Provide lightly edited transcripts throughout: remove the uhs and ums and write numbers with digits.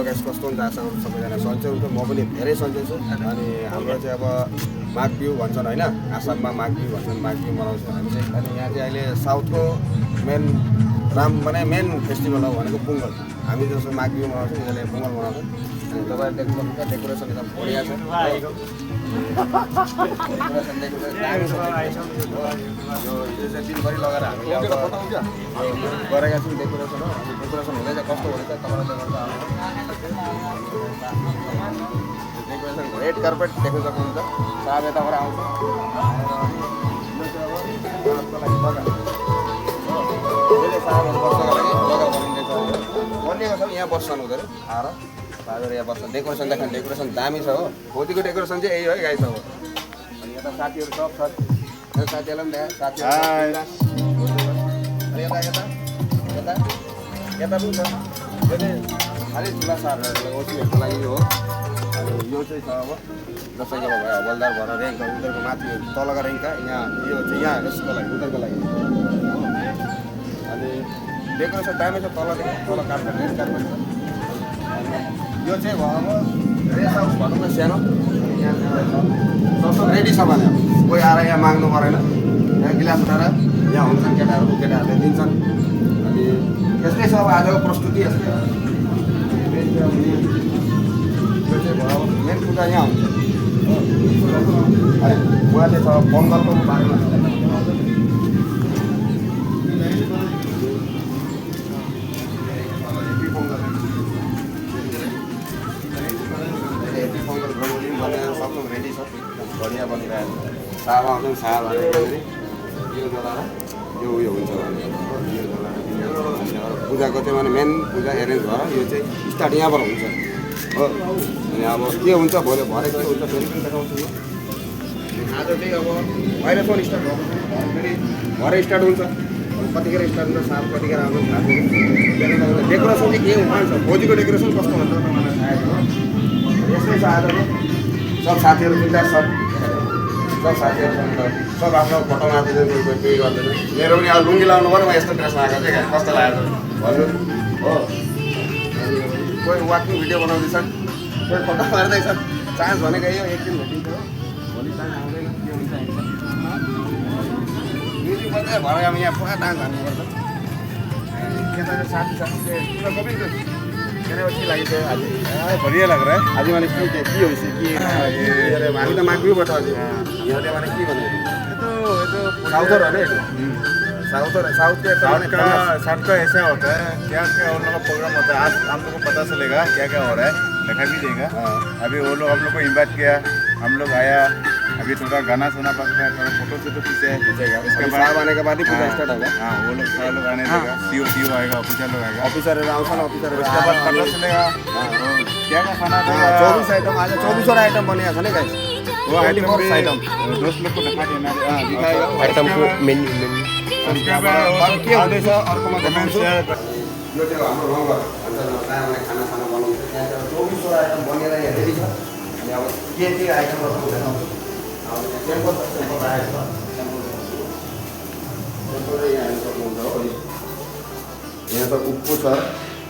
Guys कस्तो हुन्छ आशा गर्छु सबैजना सन्चै हुन्छ म पनि धेरै सन्चै छु अनि हाम्रो चाहिँ अब माघ बिहु भन्छन् होइन आसाममा माघ बिहु भन्छन् माघ बिहु मनाउँछौँ हामी चाहिँ अनि यहाँ चाहिँ अहिले साउथको मेन मेन फेस्टिभल हो भनेको पोङ्गल हामी जस्तो माघ बिहु मनाउँछौँ यसले पोङ्गल मनाउँछौँ अनि तपाईँहरूले देख्नुहुन्छ डेकोरेसन एकदम बढिया छ यो चाहिँ दिनभरि लगाएर हामीले गरेका छौँ डेकोरेसन हो अनि डेकोरेसन हुँदैछ कस्तो हुँदैछ तपाईँलाई गर्दा डेकोरेसन रेड कार्पेट देख्न सक्नुहुन्छ साब यताबाट आउँछ साबहरू बस्नको लागि जग्गा बनिँदैछ बनिएको छ यहाँ बस्छन् उनीहरू आएर साबहरू यहाँ बस्छ डेकोरेसन देख्न डेकोरेसन दामी छ हो भोलिको डेकोरेसन चाहिँ यही हो है गाई छ हो अनि यता साथीहरू सब छ साथीहरूलाई पनि देखा साथीहरू अनि यता यता यता यता पनि छ यो चाहिँ खालि ठुला सारहरूलाई ओसीहरूको लागि हो अनि यो चाहिँ छ अब जस्तै कि अब हवलदार भएर रेङ्क उनीहरूको माथि तलको रेङ्कका यहाँ यो चाहिँ यहाँ यसको लागि उनीहरूको लागि अनि डेकोरेसन दामी छ तलदेखि तल कार्पेट रेड कार्पेट छ अनि यो चाहिँ अब रेस्ट हाउस भनौँ न सानो सब रेडी छ भने कोही आएर यहाँ माग्नु परेन यहाँ गिलास उठाएर यहाँ हुन्छन् केटाहरूले दिन्छन् अनि यस्तै छ अब आजको प्रस्तुति यस्तै हो यो चाहिँ भयो मेन पूजा यहाँ हुन्छ उहाँले छ पोङ्गलको बारेमा पोङ्गल रङ्गोली बनाएर सक्छौँ रेडी छ बढिया बनिरहेको छ साब आउँछौँ साब हालेर यो जलाएर यो उयो हुन्छ पूजाको चाहिँ माने मेन पूजा एरेन्ज भएर यो चाहिँ स्टार्ट यहाँबाट हुन्छ हो अनि अब के हुन्छ भरे के हुन्छ फेरि पनि देखाउँछु म आज चाहिँ अब अहिलेसम्म स्टार्ट भएको फेरि भरे स्टार्ट हुन्छ कतिखेर स्टार्ट हुन्छ साब कतिखेर आउँछ डेकोरेसन चाहिँ के हुन्छ भोलिको डेकोरेसन कस्तो हुन्छ तपाईँलाई थाहा छ यस्तै छ आजको सब साथीहरू बिन्दास छन् सब साथीहरू छन् सब आफ्नो फोटो मार्दैछन् कोही कोही केही गर्दैन मेरो पनि अब लुङ्गी लाउनु पऱ्यो म यस्तो ड्रेसमा आएको चाहिँ कस्तो लागेको भन्नु हो कोही वाकिङ भिडियो बनाउँदैछन् कोही फोटो मार्दैछन् चान्स भनेको यो एक दिन भेटिन्छ हो भोलि चान्स आउँदैन के हुन्छ म्युजिक मात्रै भएर अब यहाँ पुरा डान्स हान्नुपर्छ यता चाहिँ साथी सबै कहने अच्छी लगी थे आज बढ़िया लग रहा है आज मैंने की हो इसे की अरे मामी तो माग भी बता दी यहाँ पे मैंने की बने ये तो साउथर है ना साउथ के साउथ का ऐसा होता है क्या क्या उन लोगों का प्रोग्राम होता है आज हम लोग को पता चलेगा क्या क्या हो रहा है दिखा भी देगा अभी वो लोग हम लोग को इन्वाइट किया हम लोग आया अभी थोड़ा गाना सुना पड़ता है थोड़ा फोटो से तो खींचेगा इसके बाद आने के बाद ही पूजा स्टार्ट होगा हाँ वो लोग सारे लोग आने देगा सीओ आएगा ऑफिसर लोग आएगा ऑफिसर ऑफिसर उसके बाद पता चलेगा क्या क्या खाना था 24 आइटम आज 24 आइटम बने हैं ना गाइस वो आइटम दोस्त लोग को दिखा देना आइटम को मेन्यू उसके बाद के हुँदैछ अर्कोमा देखाउँछु यो चाहिँ हाम्रो रङ्गर अन्त खाना बनाउँछ त्यहाँ 24 आइटम बनेर यहाँ रेडी छ अनि अब के आइटमहरू देखाउँछु अब टेम्पल आएको छ यहाँ हेर्नु सक्नुहुन्छ हो यहाँ त उप्पु छ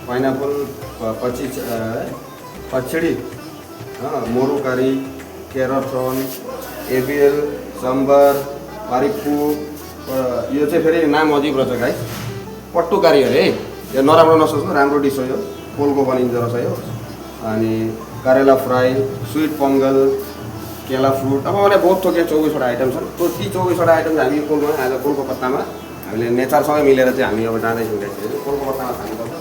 pineapple pachadi moru curry carrot प्रन एबिएल सम्बर पारिपु यो चाहिँ फेरि नाम अजीब रहेछ गाई पट्टु करी अरे है यो नराम्रो नसोच्नु राम्रो डिस हो यो पोलको बनिन्छ रहेछ यो अनि करेला फ्राई स्वीट पोङ्गल केला फ्रुट अब मैंने बहुत थोक 24 आइटम छन् त्यो ती 24 आइटम हामी पोलमा आज पोलको पत्तामा हामीले नेचरसँगै मिलेर चाहिँ हामी अब जाँदैछौँ गाइस पोलको पत्तामा खानुपर्छ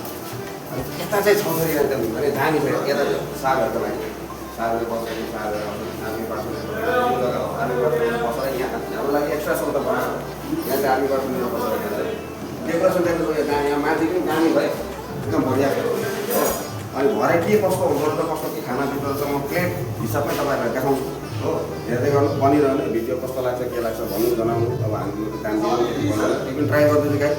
अनि यता चाहिँ छौरी आइटम भने दामी छ यता सागहरूको लागि सागहरू बस्छ सागहरू हामी बस्छ यहाँ हाम्रो लागि एक्स्ट्रा सौदा त बनाएको यहाँ चाहिँ हामी बस्नु बस्छ डेकोरेसन देख्नु यहाँ माथि पनि दामी भयो एकदम बढिया छ हो अनि भरे के कस्तो हुँदो रहेछ कस्तो के खाना दिँदो रहेछ म प्लेट हिसाबमै तपाईँहरूलाई देखाउँछु हो हेर्दै गर्नु बनिरहनु भिडियो कस्तो लाग्छ के लाग्छ भन्नु जनाउनु अब हामीले काम बनाएर त्यो पनि ट्राई गर्दैछु गाई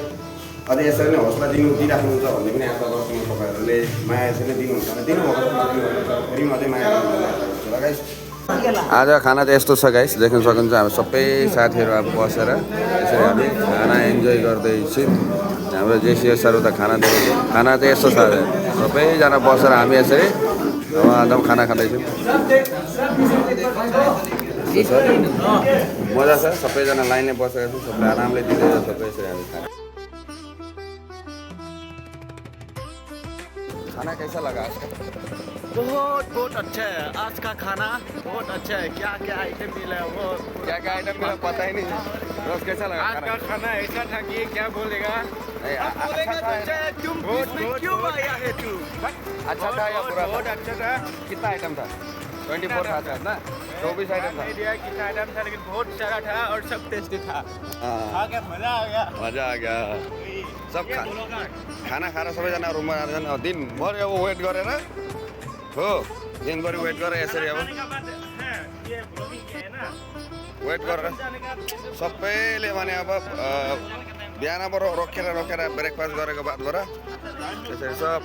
अझै यसरी नै हौसला दिइराख्नुहुन्छ भन्ने पनि आशा गर्छु म तपाईँहरूले माया यसरी नै दिनुहुन्छ भने दिनुभएको फेरि अझै माया गर्नु गाइस आज खाना चाहिँ यस्तो छ गाइस, देख्न सक्नुहुन्छ हामी सबै साथीहरू अब बसेर यसरी हामी खाना इन्जोय गर्दैछौँ। हाम्रो जेसिएसहरू त खाना चाहिँ यस्तो छ, सबैजना बसेर हामी यसरी एकदम खाना खाँदैछौँ। मजा छ, सबैजना लाइनले बसेर छौँ, सबै आरामले दिँदैछ सबै यसरी हामी खाना। खाना कैसा लगा आज का? बहुत अच्छा है आज का खाना, बहुत अच्छा है। क्या क्या आइटम मिला है वो क्या क्या आइटम मिला पता ही नहीं। रोज कैसा लगा आज का खाना ऐसा था कि क्या बोलेगा, तुम बीच में क्यों आया है तू? अच्छा था या बुरा? बहुत अच्छा था। कितना आइटम था? 24 था शायद ना, 24 आइटम था। आइडिया कितना आइटम था, लेकिन बहुत सारा था और सब टेस्टी था। खा के मजा आ गया। मजा आ गया। सब खाना खाएर सबैजना रुममा आएर दिनभरि अब वेट गरेर हो, दिनभरि वेट गरेर यसरी अब वेट गरेर सबैले भने अब बिहानबाट रोकेर ब्रेकफास्ट गरेको बादबाट यसरी सब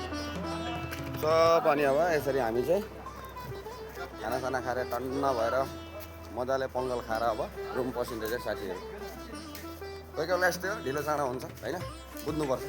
अनि अब यसरी हामी चाहिँ खाना खाएर टन्न भएर मजाले पोङ्गल खाएर अब रुम पसिँदैछ साथीहरू। कोही कोहीलाई यस्तै हो, ढिलो चाँडो हुन्छ होइन, बुझ्नुपर्छ।